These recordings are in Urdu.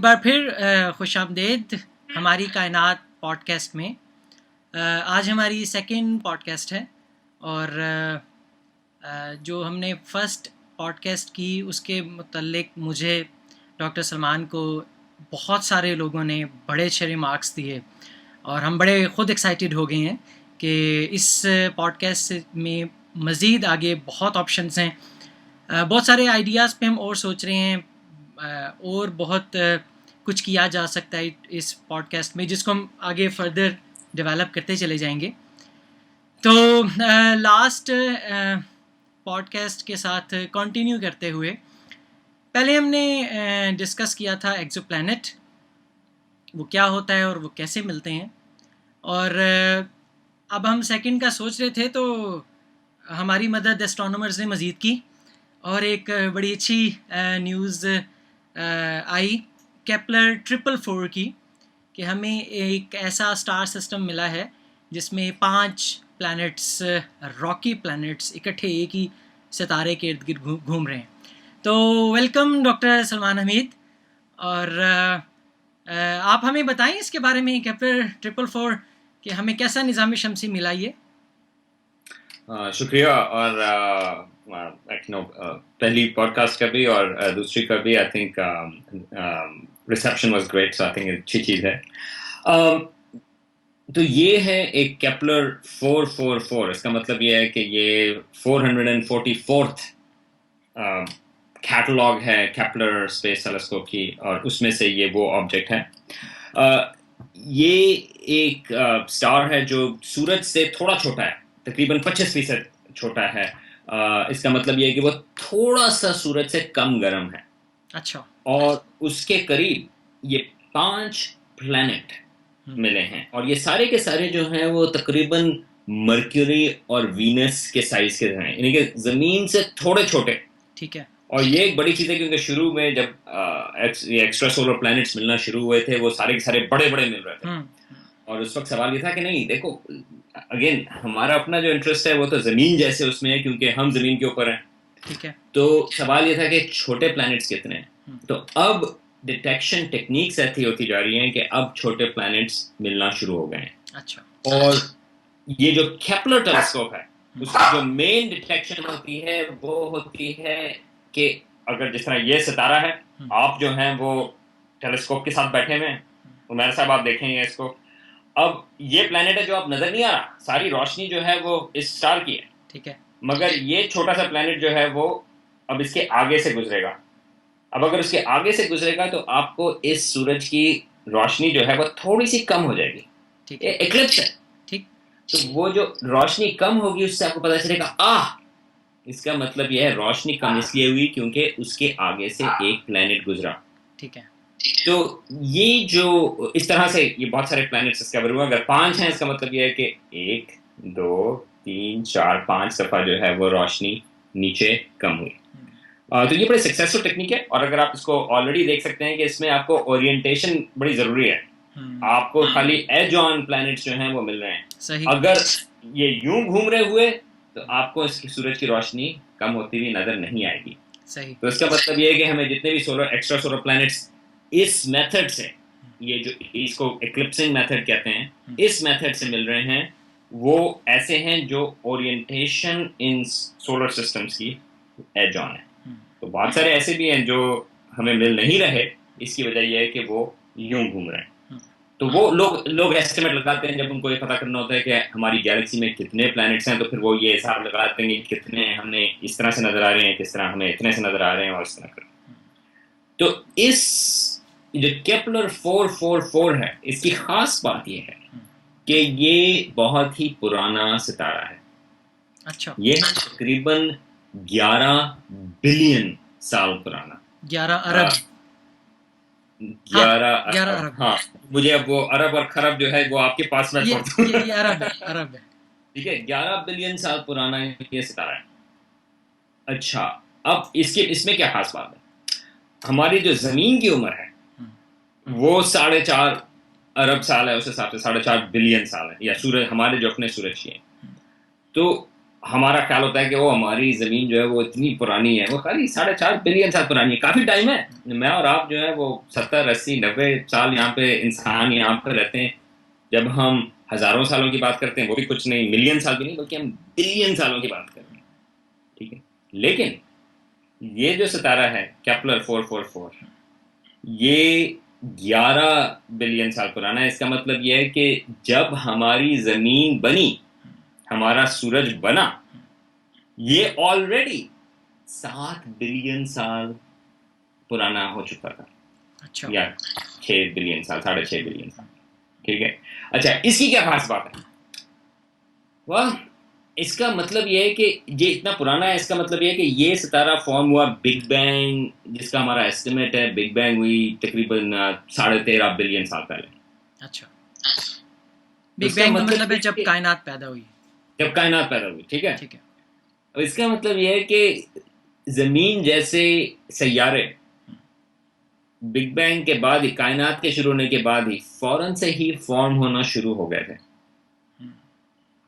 بار پھر خوش آمدید ہماری کائنات پوڈ کاسٹ میں. آج ہماری سیکنڈ پوڈ کاسٹ ہے اور جو ہم نے فرسٹ پوڈ کاسٹ کی اس کے متعلق مجھے ڈاکٹر سلمان کو بہت سارے لوگوں نے بڑے اچھے ریمارکس دیے اور ہم بڑے خود ایکسائٹیڈ ہو گئے ہیں کہ اس پوڈ کاسٹ میں مزید آگے بہت آپشنس ہیں, بہت سارے آئیڈیاز پہ ہم اور سوچ رہے ہیں اور بہت کچھ کیا جا سکتا ہے اس پوڈ کاسٹ میں جس کو ہم آگے فردر ڈیولپ کرتے چلے جائیں گے. تو لاسٹ پوڈ کاسٹ کے ساتھ کنٹینیو کرتے ہوئے پہلے ہم نے ڈسکس کیا تھا ایکزو پلانٹ, وہ کیا ہوتا ہے اور وہ کیسے ملتے ہیں, اور اب ہم سیکنڈ کا سوچ رہے تھے تو ہماری مدد ایسٹرونومرز نے مزید کی اور ایک بڑی اچھی نیوز آئی کیپلر 444 کی کہ ہمیں ایک ایسا اسٹار سسٹم ملا ہے جس میں 5 پلانٹس, راکی پلانٹس اکٹھے ایک ہی ستارے کے ارد گرد گھوم رہے ہیں. تو ویلکم ڈاکٹر سلمان حمید, اور آپ ہمیں بتائیں اس کے بارے میں کیپلر 444 کہ ہمیں کیسا نظام شمسی ملا یہ. شکریہ. اور پہلی پوڈ کاسٹ کا بھی اور دوسری کا بھی I think reception was great, so I think اچھی چیز ہے. تو یہ ہے ایک کیپلر 444, اس کا مطلب یہ ہے کہ یہ 444th کیٹلاگ ہے کیپلر اسپیس ٹیلیسکوپ کی, اور اس میں سے یہ وہ آبجیکٹ ہے. یہ ایک اسٹار ہے جو سورج سے تھوڑا چھوٹا ہے, تقریباً 25% چھوٹا ہے. اس کا مطلب یہ ہے کہ وہ تھوڑا سا سورج سے کم گرم ہے. اچھا. اور اس کے قریب یہ 5 پلانٹ ملے ہیں, اور یہ سارے کے سارے جو ہیں وہ تقریباً مرکیوری اور وینس کے سائز کے ہیں, یعنی کہ زمین سے تھوڑے چھوٹے. ٹھیک ہے. اور یہ ایک بڑی چیز ہے کیونکہ شروع میں جب یہ ایکسٹرا سولر پلانٹس ملنا شروع ہوئے تھے وہ سارے کے سارے بڑے بڑے مل رہے تھے, اور اس وقت سوال یہ تھا کہ نہیں دیکھو اگین ہمارا اپنا جو انٹرسٹ ہے وہ تو زمین جیسے اس میں ہے کیونکہ ہم زمین کے اوپر ہیں. ٹھیک ہے. تو سوال یہ تھا کہ چھوٹے پلانٹس کتنے ہیں. تو اب ڈیٹیکشن ٹیکنیکس ایسی ہوتی جا رہی ہیں کہ اب چھوٹے پلانٹس ملنا شروع ہو گئے ہیں. اچھا. اور یہ جو کیپلر ٹیلیسکوپ ہے اس کی جو مین ڈیٹیکشن ہوتی ہے وہ ہوتی ہے کہ اگر جس طرح یہ ستارہ ہے, آپ جو ہیں وہ ٹیلیسکوپ کے ساتھ بیٹھے ہوئے ہیں, عمیر صاحب آپ دیکھیں گے اس کو, اب یہ پلانٹ ہے جو آپ نظر نہیں آ رہا, ساری روشنی جو ہے وہ اس اسٹار کی ہے. ٹھیک ہے. مگر یہ چھوٹا سا پلانٹ جو ہے وہ اب اس کے آگے سے گزرے گا. اب اگر اس کے آگے سے گزرے گا تو آپ کو اس سورج کی روشنی جو ہے وہ تھوڑی سی کم ہو جائے گی. یہ ایکلپس ہے. ٹھیک. تو وہ جو روشنی کم ہوگی اس سے آپ کو پتہ چلے گا اس کا مطلب یہ ہے روشنی کم اس لیے ہوئی کیونکہ اس کے آگے سے ایک پلانٹ گزرا. ٹھیک ہے. تو یہ جو اس طرح سے یہ بہت سارے پلانٹس ڈسکور ہوئے. اگر 5 ہیں اس کا مطلب یہ ہے کہ 1 2 3 4 5 دفعہ جو ہے وہ روشنی نیچے کم ہوئی. تو یہ بڑی سکسیسفل ٹیکنیک ہے, اور اگر آپ اس کو آلریڈی دیکھ سکتے ہیں کہ اس میں آپ کو اورینٹیشن بڑی ضروری ہے. آپ کو خالی ایج آن پلانٹس جو ہیں وہ مل رہے ہیں. صحیح. اگر یہ یوں گھوم رہے ہوئے تو آپ کو اس کی سورج کی روشنی کم ہوتی ہوئی نظر نہیں آئے گی. صحیح. تو اس کا مطلب یہ ہے کہ ہمیں جتنے بھی ایکسٹرا سولر پلانٹس اس میتھڈ سے, یہ جو اس کو ایکلپسنگ میتھڈ کہتے ہیں, اس میتھڈ سے مل رہے ہیں وہ ایسے ہیں جو اورینٹیشن ان سولر سسٹمز کی ایج آن ہے. تو بہت سارے ایسے بھی ہیں جو ہمیں مل نہیں رہے, اس کی وجہ یہ ہے کہ وہ یوں گھوم رہے ہیں. تو وہ لوگ ایسٹیمیٹ لگاتے ہیں جب ان کو یہ پتہ کرنا ہوتا ہے کہ ہماری گیلیکسی میں کتنے پلانٹس ہیں, تو پھر وہ یہ حساب لگاتے ہیں کہ کتنے ہم نے اس طرح سے نظر آ رہے ہیں, کس طرح ہمیں اتنے سے نظر آ رہے ہیں, اور اس طرح کر. تو اس جو کیپلر 444 ہے اس کی خاص بات یہ ہے کہ یہ بہت ہی پرانا ستارہ ہے. اچھا. یہ تقریباً 11 بلین سال پرانا. 11 ارب. 11 ارب. ہاں, مجھے اب وہ ارب اور خرب جو ہے وہ آپ کے پاس میں چھوڑتا ہوں. یہ ارب ہے. ٹھیک ہے, 11 بلین سال پرانا یہ ستارہ ہے. اچھا, اب اس میں کیا خاص بات ہے. ہماری جو زمین کی عمر ہے وہ 4.5 ارب سال ہے, اس حساب سے 4.5 بلین سال ہے, یا سورج ہمارے جو اپنے سورج کی ہیں. تو ہمارا خیال ہوتا ہے کہ وہ ہماری زمین جو ہے وہ اتنی پرانی ہے، وہ خالی 4.5 بلین سال پرانی ہے، کافی ٹائم ہے. میں اور آپ جو ہے وہ 70 80 90 سال یہاں پہ انسان یہاں پہ رہتے ہیں. جب ہم ہزاروں سالوں کی بات کرتے ہیں وہ بھی کچھ نہیں، ملین سال بھی نہیں، بلکہ ہم بلین سالوں کی بات کر رہے ہیں. ٹھیک ہے، لیکن یہ جو ستارہ ہے کیپلر 444 یہ 11 بلین سال پرانا ہے. اس کا مطلب یہ ہے کہ جب ہماری زمین بنی، ہمارا سورج بنا، یہ آلریڈی 7 بلین سال پرانا ہو چکا تھا. اچھا، یا 6 بلین سال، 6.5 بلین سال. ٹھیک ہے. اچھا، اس کی کیا خاص بات ہے؟ وہ اس کا مطلب یہ ہے کہ یہ اتنا پرانا ہے. اس کا مطلب یہ ہے کہ یہ ستارہ فارم ہوا بگ بینگ، جس کا ہمارا ایسٹیمیٹ ہے بگ بینگ ہوئی تقریباً 13.5 بلین سال پہلے. اچھا، بگ بینگ کا مطلب ہے جب کائنات پیدا ہوئی. جب کائنات پیدا ہوئی. ٹھیک ہے. ٹھیک ہے. اب اس کا مطلب یہ ہے کہ زمین جیسے سیارے بگ بینگ کے بعد ہی، کائنات کے شروع ہونے کے بعد ہی فوراً سے ہی فارم ہونا شروع ہو گئے تھے.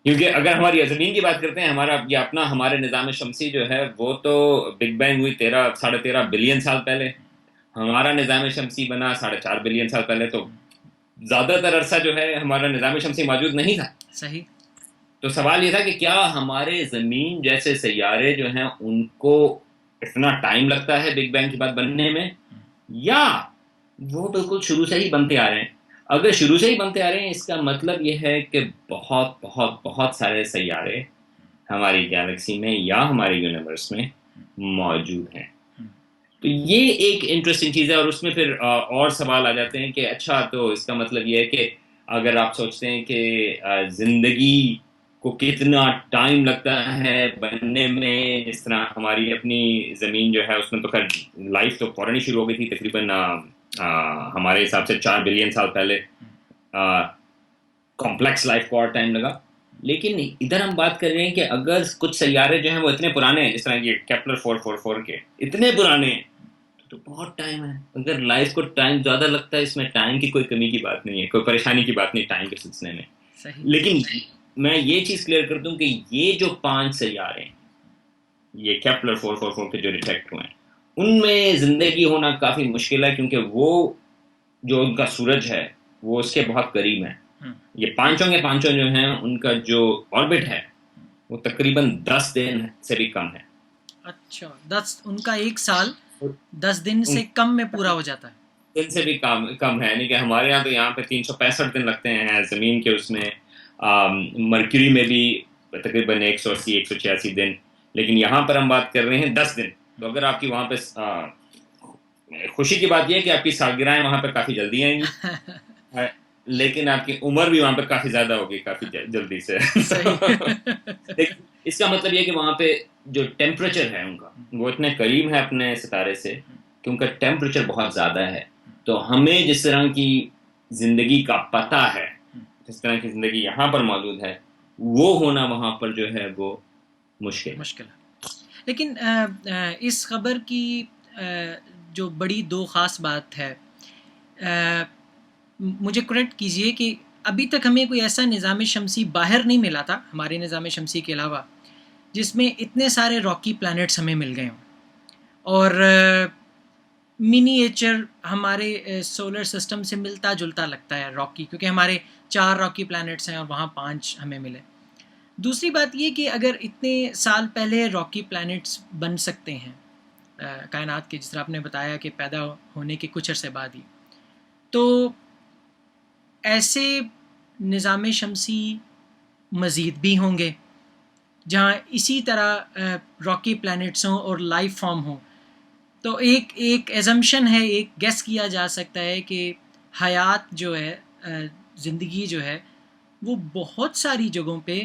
کیونکہ اگر ہماری زمین کی بات کرتے ہیں، ہمارے نظام شمسی جو ہے وہ تو بگ بینگ ہوئی 13.5 بلین سال پہلے. ہمارا نظام شمسی بنا 4.5 بلین سال پہلے. تو زیادہ تر عرصہ جو ہے ہمارا نظام شمسی موجود نہیں تھا. صحیح. تو سوال یہ تھا کہ کیا ہمارے زمین جیسے سیارے جو ہیں ان کو اتنا ٹائم لگتا ہے بگ بینگ کے بعد بننے میں، یا وہ بالکل شروع سے ہی بنتے آ رہے ہیں؟ اگر شروع سے ہی بنتے آ رہے ہیں، اس کا مطلب یہ ہے کہ بہت بہت بہت سارے سیارے ہماری گیلیکسی میں یا ہمارے یونیورس میں موجود ہیں. تو یہ ایک انٹرسٹنگ چیز ہے. اور اس میں پھر اور سوال آ جاتے ہیں کہ اچھا، تو اس کا مطلب یہ ہے کہ اگر آپ سوچتے ہیں کہ زندگی کو کتنا ٹائم لگتا ہے بننے میں، جس طرح ہماری اپنی زمین جو ہے اس میں تو خیر لائف تو فوراً ہی شروع ہو گئی تھی تقریباً ہمارے حساب سے 4 بلین سال پہلے. کمپلیکس لائف کو اور ٹائم لگا. لیکن ادھر ہم بات کر رہے ہیں کہ اگر کچھ سیارے جو ہیں وہ اتنے پرانے ہیں، جس طرح یہ کیپلر 444 کے اتنے پرانے ہیں، تو بہت ٹائم ہے. اگر لائف کو ٹائم زیادہ لگتا ہے، اس میں ٹائم کی کوئی کمی کی بات نہیں ہے، کوئی پریشانی کی بات نہیں ٹائم کے سلسلے میں. لیکن میں یہ چیز کلیئر کر دوں کہ یہ جو 5 سیارے ہیں، یہ کیپلر 444 کے جو ڈیٹیکٹ ہوئے ہیں، ان میں زندگی ہونا کافی مشکل ہے، کیونکہ وہ جو ان کا سورج ہے وہ اس کے بہت قریب ہے. یہ پانچوں کے پانچوں جو ہیں ان کا جو آربٹ ہے وہ تقریباً 10 دن سے بھی کم ہے. اچھا، 10 ان کا ایک سال 10 دن سے کم میں پورا ہو جاتا ہے. دن سے بھی کم ہے. یعنی کہ ہمارے یہاں تو یہاں پہ 365 دن لگتے ہیں زمین کے، اس میں مرکیوری میں بھی تقریباً 180 186 دن. لیکن یہاں پر ہم بات کر رہے ہیں 10 دن. تو اگر آپ کی وہاں پہ خوشی کی بات یہ ہے کہ آپ کی سالگرہیں وہاں پہ کافی جلدی آئیں گی، لیکن آپ کی عمر بھی وہاں پہ کافی زیادہ ہوگی کافی جلدی سے. اس کا مطلب یہ کہ وہاں پہ جو ٹیمپریچر ہے ان کا وہ اتنے قریب ہے اپنے ستارے سے کہ ان کا ٹیمپریچر بہت زیادہ ہے. تو ہمیں جس طرح کی زندگی کا پتہ ہے، جس طرح کی زندگی یہاں پر موجود ہے، وہ ہونا وہاں پر جو ہے وہ مشکل ہے. لیکن اس خبر کی جو بڑی دو خاص بات ہے، مجھے کریکٹ کیجئے کہ ابھی تک ہمیں کوئی ایسا نظام شمسی باہر نہیں ملا تھا ہمارے نظام شمسی کے علاوہ جس میں اتنے سارے راکی پلانٹس ہمیں مل گئے ہوں. اور منیچر ہمارے سولر سسٹم سے ملتا جلتا لگتا ہے راکی، کیونکہ ہمارے 4 راکی پلانٹس ہیں اور وہاں 5 ہمیں ملے. دوسری بات یہ کہ اگر اتنے سال پہلے راکی پلانٹس بن سکتے ہیں کائنات کے، جس طرح آپ نے بتایا کہ پیدا ہونے کے کچھ عرصے بعد ہی، تو ایسے نظام شمسی مزید بھی ہوں گے جہاں اسی طرح راکی پلانٹس ہوں اور لائف فارم ہوں. تو ایک ایزمپشن ہے، ایک گیس کیا جا سکتا ہے کہ حیات جو ہے، زندگی جو ہے، وہ بہت ساری جگہوں پہ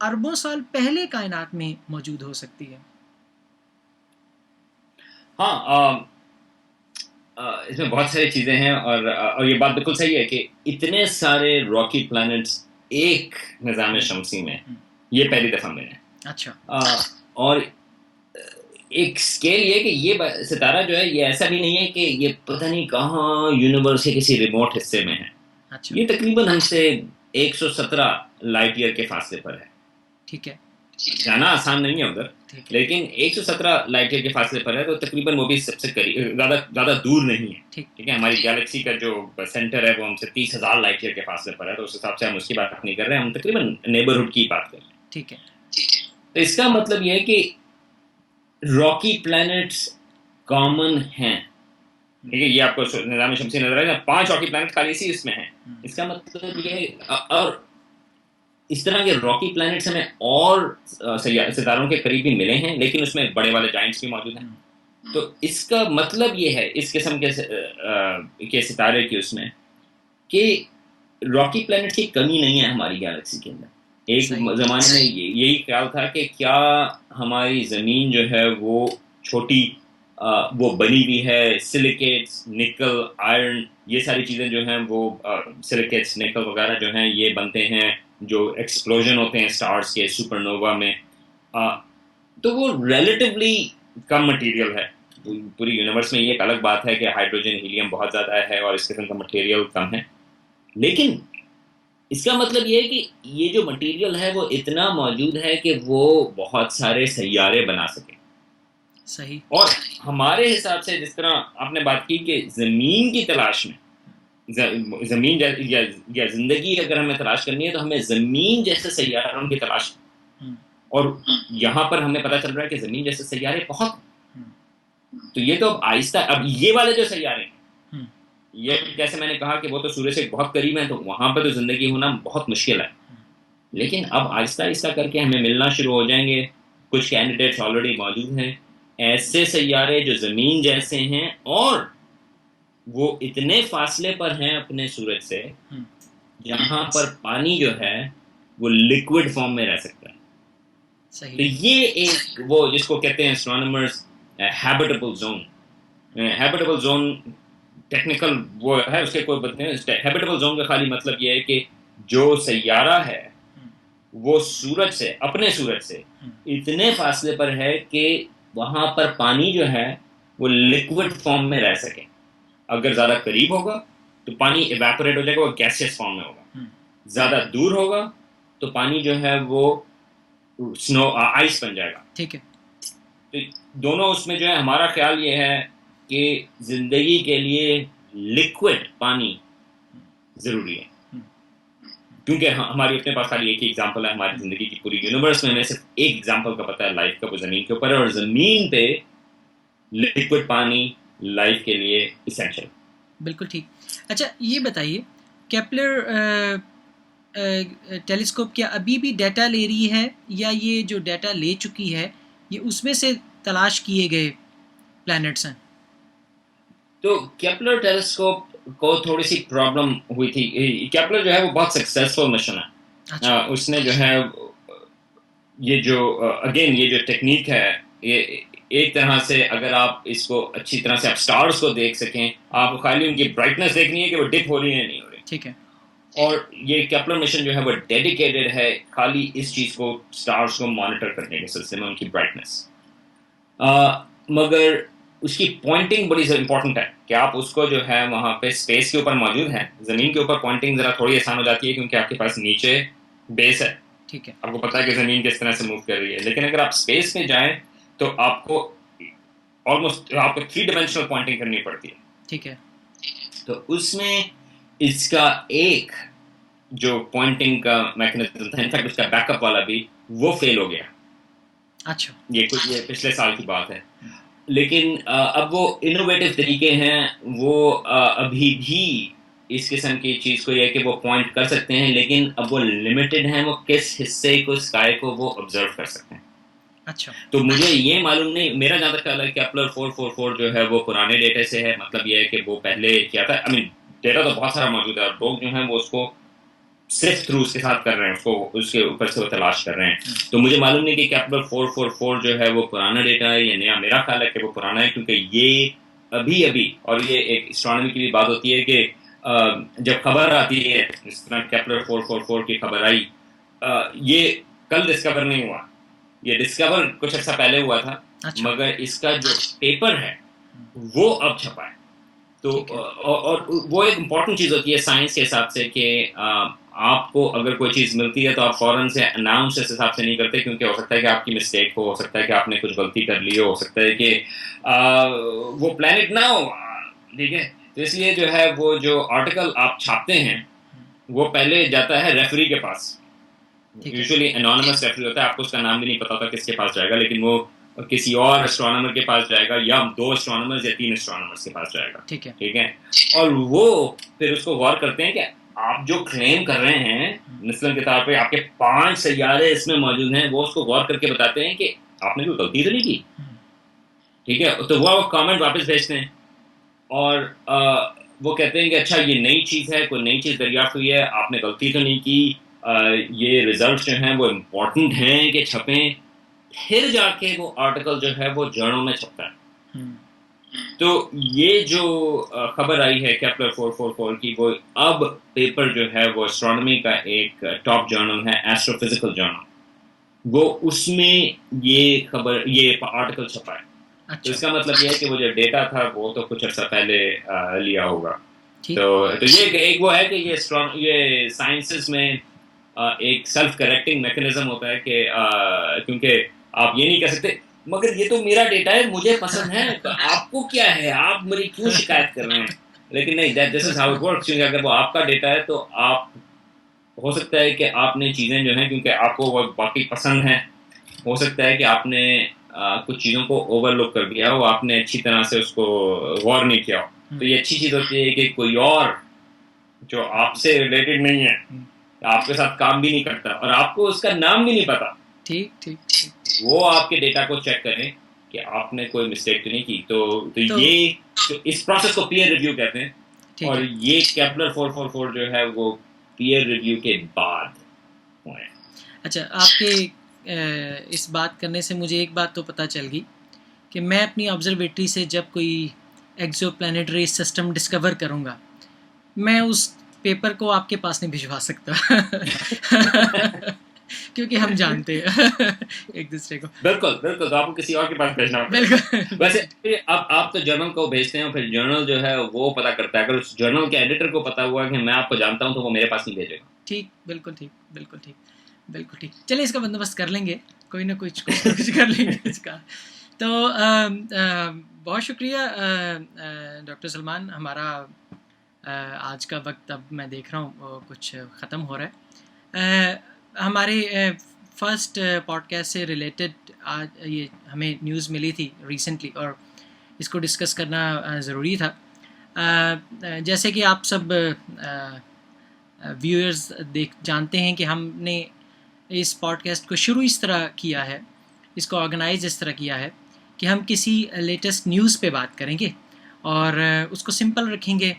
اربوں سال پہلے کائنات میں موجود ہو سکتی ہے. ہاں، اس میں بہت ساری چیزیں ہیں اور یہ بات بالکل صحیح ہے کہ اتنے سارے راکی پلانٹس ایک نظام شمسی میں یہ پہلی دفعہ ملے ہیں. اچھا. اور ایک سکیل یہ کہ یہ ستارہ جو ہے یہ ایسا بھی نہیں ہے کہ یہ پتہ نہیں کہاں یونیورس کے کسی ریموٹ حصے میں ہے. اچھا. یہ تقریباً ہم سے 117 لائٹ ایئر کے فاصلے پر ہے. ٹھیک ہے. جانا آسان نہیں ہے ادھر، لیکن 117 لائٹ ایئر کے فاصلے پر ہے، تو تقریباً وہ بھی سب سے قریب، زیادہ دور نہیں ہے. ٹھیک ہے، ہماری گیلیکسی کا جو سینٹر ہے وہ ہم سے 30,000 لائٹ ایئر کے فاصلے پر ہے، تو اس حساب سے ہم اس کی بات نہیں کر رہے ہیں، ہم تقریباً نیبرہڈ کی بات کر رہے ہیں. ٹھیک ہے. تو اس کا مطلب یہ ہے کہ راکی پلانٹس کامن ہیں. ٹھیک ہے، یہ آپ کو نظام شمسی نظر آئے گا، 5 راکی پلانٹ خالی اسی اس میں ہیں. اس کا مطلب یہ ہے، اور اس طرح کے راکی پلانٹس ہمیں اور ستاروں کے قریب بھی ملے ہیں، لیکن اس میں بڑے والے جائنٹس بھی موجود ہیں. تو اس کا مطلب یہ ہے اس قسم کے ستارے کی اس میں کہ راکی پلانٹ کی کمی نہیں ہے ہماری گیلیکسی کے اندر. ایک زمانے میں یہی خیال تھا کہ کیا ہماری زمین جو ہے وہ چھوٹی وہ بنی ہوئی ہے سلیکیٹس، نکل، آئرن، یہ ساری چیزیں جو ہیں وہ سلیکیٹس، نکل وغیرہ جو ہیں یہ بنتے ہیں جو ایکسپلوژن ہوتے ہیں سٹارز کے سپر نووا میں. تو وہ ریلیٹیولی کم مٹیریل ہے. پوری یونیورس میں یہ ایک الگ بات ہے کہ ہائیڈروجن ہیلیم بہت زیادہ ہے اور اس قسم کا مٹیریل کم ہے، لیکن اس کا مطلب یہ ہے کہ یہ جو مٹیریل ہے وہ اتنا موجود ہے کہ وہ بہت سارے سیارے بنا سکے. صحیح. اور ہمارے حساب سے جس طرح آپ نے بات کی کہ زمین کی تلاش میں، زمین یا زندگی اگر ہمیں تلاش کرنی ہے تو ہمیں زمین جیسے سیاروں کی تلاش، اور یہاں پر ہمیں پتہ چل رہا ہے کہ زمین جیسے سیارے بہت ہیں. تو یہ تو اب آہستہ، اب یہ والے جو سیارے ہیں، یہ جیسے میں نے کہا کہ وہ تو سورج سے بہت قریب ہیں، تو وہاں پہ تو زندگی ہونا بہت مشکل ہے، لیکن اب آہستہ آہستہ کر کے ہمیں ملنا شروع ہو جائیں گے. کچھ کینڈیڈیٹس آلریڈی موجود ہیں، ایسے سیارے جو زمین جیسے ہیں اور وہ اتنے فاصلے پر ہیں اپنے سورج سے جہاں پر پانی جو ہے وہ لیکوڈ فارم میں رہ سکتا ہے. تو یہ ایک وہ جس کو کہتے ہیں astronomers habitable zone. Habitable zone technical وہ ہے، اس کے کوئی بات نہیں. ہیبیٹیبل زون کا خالی مطلب یہ ہے کہ جو سیارہ ہے وہ سورج سے، اپنے سورج سے اتنے فاصلے پر ہے کہ وہاں پر پانی جو ہے وہ لیکوڈ فارم میں رہ سکے. اگر زیادہ قریب ہوگا تو پانی ایواپوریٹ ہو جائے گا، وہ گیسیس فارم میں ہوگا. زیادہ دور ہوگا تو پانی جو ہے وہ سنو آئس بن جائے گا. ٹھیک ہے. تو دونوں اس میں جو ہے ہمارا خیال یہ ہے کہ زندگی کے لیے لیکوڈ پانی ضروری ہے، کیونکہ ہماری اپنے پاس خالی ایک ہی ایگزامپل ہے ہماری زندگی کی پوری یونیورس میں، ہمیں صرف ایک ایگزامپل کا پتہ ہے لائف کا، وہ زمین کے اوپر ہے، اور زمین پہ لیکوڈ پانی لائف کے لیے اسینشل. بالکل ٹھیک. اچھا یہ بتائیے، کیپلر ٹیلیسکوپ کیا ابھی بھی ڈیٹا لے رہی ہے، یا یہ جو ڈیٹا لے چکی ہے یہ اس میں سے تلاش کیے گئے پلانٹس ہیں؟ تو کیپلر ٹیلیسکوپ کو تھوڑی سی پرابلم ہوئی تھی. کیپلر جو ہے وہ بہت سکسیسفل مشن ہے. اس نے جو ہے یہ جو اگین یہ جو ٹیکنیک ہے، یہ ایک طرح سے اگر آپ اس کو اچھی طرح سے آپ سٹارز کو دیکھ سکیں، آپ کو خالی ان کی برائٹنس دیکھنی ہے کہ وہ ڈپ ہو رہی ہے یا نہیں ہو رہی. ٹھیک ہے. اور یہ کیپلر مشن جو ہے وہ ڈیڈیکیٹڈ ہے خالی اس چیز کو، سٹارز کو مانیٹر کرنے کے سلسلے میں ان کی برائٹنس. مگر اس کی پوائنٹنگ بڑی امپورٹنٹ ہے کہ آپ اس کو جو ہے وہاں پہ اسپیس کے اوپر موجود ہیں. زمین کے اوپر پوائنٹنگ ذرا تھوڑی آسان ہو جاتی ہے کیونکہ آپ کے پاس نیچے بیس ہے. ٹھیک ہے. آپ کو پتا ہے کہ زمین کس طرح سے موو کر رہی ہے، لیکن اگر آپ اسپیس میں جائیں تو آپ کو آلموسٹ آپ کو 3 ڈائمینشنل پوائنٹنگ کرنی پڑتی ہے. ٹھیک ہے. تو اس میں اس کا ایک جو پوائنٹنگ کا میکنزم تھا، انفیکٹ اس کا بیک اپ والا بھی، وہ فیل ہو گیا. اچھا. یہ پچھلے سال کی بات ہے. لیکن اب وہ انوویٹو طریقے ہیں، وہ ابھی بھی اس قسم کی چیز کو یہ کہ وہ پوائنٹ کر سکتے ہیں، لیکن اب وہ لمیٹڈ ہیں، وہ کس حصے کو اسکائی کو وہ آبزرو کر سکتے ہیں. اچھا. تو مجھے یہ معلوم نہیں، میرا جہاں تک خیال ہے کیپلر 444 جو ہے وہ پرانے ڈیٹا سے ہے. مطلب یہ ہے کہ وہ پہلے کیا تھا، ڈیٹا تو بہت سارا موجود ہے اور لوگ جو ہیں وہ اس کو صرف تھرو اس کے ساتھ کر رہے ہیں، اس کو اس کے اوپر سے وہ تلاش کر رہے ہیں. تو مجھے معلوم نہیں کہ کیپلر 444 جو ہے وہ پرانا ڈیٹا ہے یا نیا. میرا خیال ہے کہ وہ پرانا ہے، کیونکہ یہ ابھی اور یہ ایک اسٹرانومی کی بھی بات ہوتی ہے کہ جب خبر آتی ہے جس طرح کیپلر 444 کی خبر آئی، یہ کل ڈسکور نہیں ہوا، یہ ڈسکور کچھ عرصہ پہلے ہوا تھا. مگر اس کا جو پیپر ہے وہ اب چھپا ہے. تو اور وہ ایک امپورٹنٹ چیز ہوتی ہے سائنس کے حساب سے کہ آپ کو اگر کوئی چیز ملتی ہے تو آپ فوراً سے اناؤنس اس حساب سے نہیں کرتے، کیونکہ ہو سکتا ہے کہ آپ کی مسٹیک ہو سکتا ہے کہ آپ نے کچھ غلطی کر لی ہو سکتا ہے کہ وہ پلانٹ نہ ہو، ٹھیک ہے. تو اس لیے جو ہے وہ جو آرٹیکل آپ چھاپتے ہیں وہ پہلے جاتا ہے ریفری کے پاس. یوزلی انونیمس ریفری ہوتا ہے، آپ کو اس کا نام بھی نہیں پتا ہوتا کس کے پاس جائے گا، لیکن وہ کسی اور اسٹرانومر کے پاس جائے گا، یا 2 اسٹرانومرز یا 3 اسٹرانومرز کے پاس جائے گا. ٹھیک ہے. اور وہ پھر اس کو غور کرتے ہیں کہ آپ جو کلیم کر رہے ہیں مثلاً کے طور پہ آپ کے 5 سیارے اس میں موجود ہیں، وہ اس کو غور کر کے بتاتے ہیں کہ آپ نے کوئی غلطی تو نہیں کی. ٹھیک ہے. تو وہ کامنٹ واپس بھیجتے ہیں اور وہ کہتے ہیں کہ اچھا یہ نئی چیز ہے، کوئی نئی چیز دریافت ہوئی ہے، آپ نے غلطی تو نہیں کی، یہ ریزلٹس جو ہیں وہ امپورٹنٹ ہیں کہ چھپیں. پھر جا کے وہ آرٹیکل جو ہے وہ جرنل میں چھپتا ہے. تو یہ جو خبر آئی ہے کیپلر 444 کی، وہ اب پیپر جو ہے وہ اسٹرانومی کا ایک ٹاپ جرنل ہے، ایسٹرو فزیکل جرنل، وہ اس میں یہ خبر یہ آرٹیکل چھپا ہے. تو اس کا مطلب یہ ہے کہ وہ جو ڈیٹا تھا وہ تو کچھ عرصہ پہلے لیا ہوگا. تو یہ ایک وہ ہے کہ یہ سائنسز میں ایک سیلف کریکٹنگ میکنزم ہوتا ہے کہ کیونکہ آپ یہ نہیں کہہ سکتے مگر یہ تو میرا ڈیٹا ہے، مجھے پسند ہے، تو آپ کو کیا ہے، آپ میری کیوں شکایت کر رہے ہیں. لیکن نہیں، دس از ہاؤ اٹ ورکس. کیونکہ اگر وہ آپ کا ڈیٹا ہے تو آپ ہو سکتا ہے کہ آپ نے چیزیں جو ہیں کیونکہ آپ کو وہ باقی پسند ہیں، ہو سکتا ہے کہ آپ نے کچھ چیزوں کو اوور لک کر دیا ہو، آپ نے اچھی طرح سے اس کو غور نہیں کیا ہو. تو یہ اچھی چیز ہوتی ہے کہ کوئی اور جو آپ سے ریلیٹڈ نہیں ہے، آپ کے ساتھ کام بھی نہیں کرتا اور آپ کو اس کا نام بھی نہیں پتا، ٹھیک وہ آپ کے ڈیٹا کو چیک کریں کہ آپ نے کوئی مسٹیک تو نہیں کی. تو یہ اس پروسیس کو پیئر ریویو کہتے ہیں. اور یہ کیپلر 444 جو ہے وہ پیئر ریویو کے بعد ہوئے. اچھا، آپ کے اس بات کرنے سے مجھے ایک بات تو پتہ چل گئی کہ میں اپنی آبزرویٹری سے جب کوئی ایکزو پلانیٹری سسٹم ڈسکور کروں گا، میں اس پیپر کو آپ کے پاس نہیں بھجوا سکتا کیونکہ ہم جانتے ہیں ایک دوسرے کو. بالکل بالکل. تو آپ کو کسی اور کے پاس بھیجنا ہوگا. ویسے اب آپ تو جرنل کو بھیجتے ہیں، پھر جرنل جو ہے وہ پتہ کرتا ہے. اگر اس جرنل کے ایڈیٹر کو پتا ہوا کہ میں آپ کو جانتا ہوں تو وہ میرے پاس نہیں بھیجے گا. ٹھیک، بالکل ٹھیک. چلیں اس کا بندوبست کر لیں گے، کوئی نہ کچھ کر لیں گے اس کا. تو بہت شکریہ ڈاکٹر سلمان. ہمارا آج کا وقت اب میں دیکھ رہا ہوں کچھ ختم ہو رہا ہے. ہمارے فرسٹ پوڈ کاسٹ سے ریلیٹڈ آج یہ ہمیں نیوز ملی تھی ریسنٹلی، اور اس کو ڈسکس کرنا ضروری تھا. جیسے کہ آپ سب ویورز جانتے ہیں کہ ہم نے اس پوڈ کاسٹ کو شروع اس طرح کیا ہے، اس کو آرگنائز اس طرح کیا ہے کہ ہم کسی لیٹسٹ نیوز پہ بات کریں گے اور اس کو سمپل رکھیں گے.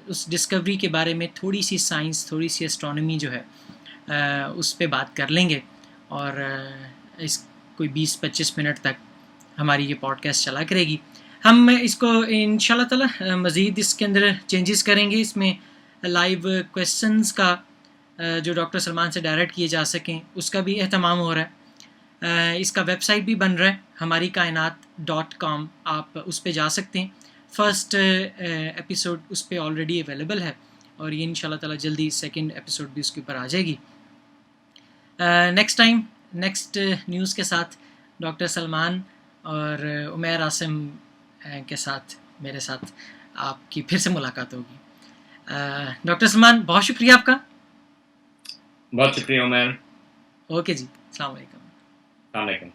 اس ڈسکوری کے بارے میں تھوڑی سی سائنس، تھوڑی سی اسٹرانومی جو ہے اس پہ بات کر لیں گے، اور اس کوئی 20-25 منٹ تک ہماری یہ پوڈ کاسٹ چلا کرے گی. ہم اس کو انشاءاللہ تعالی مزید اس کے اندر چینجز کریں گے. اس میں لائیو کویسچنز کا جو ڈاکٹر سلمان سے ڈائریکٹ کیے جا سکیں اس کا بھی اہتمام ہو رہا ہے. اس کا ویب سائٹ بھی بن رہا ہے، ہماری کائنات.com. آپ اس پہ جا سکتے ہیں. فرسٹ ایپیسوڈ اس پہ آلریڈی اویلیبل ہے، اور یہ انشاءاللہ تعالی جلدی سیکنڈ ایپیسوڈ بھی اس کے اوپر آ جائے گی. نیکسٹ نیوز کے ساتھ ڈاکٹر سلمان اور عمیر عاصم کے ساتھ میرے ساتھ آپ کی پھر سے ملاقات ہوگی. ڈاکٹر سلمان، بہت شکریہ آپ کا. بہت شکریہ عمیر. اوکے جی، السلام علیکم. السلام علیکم.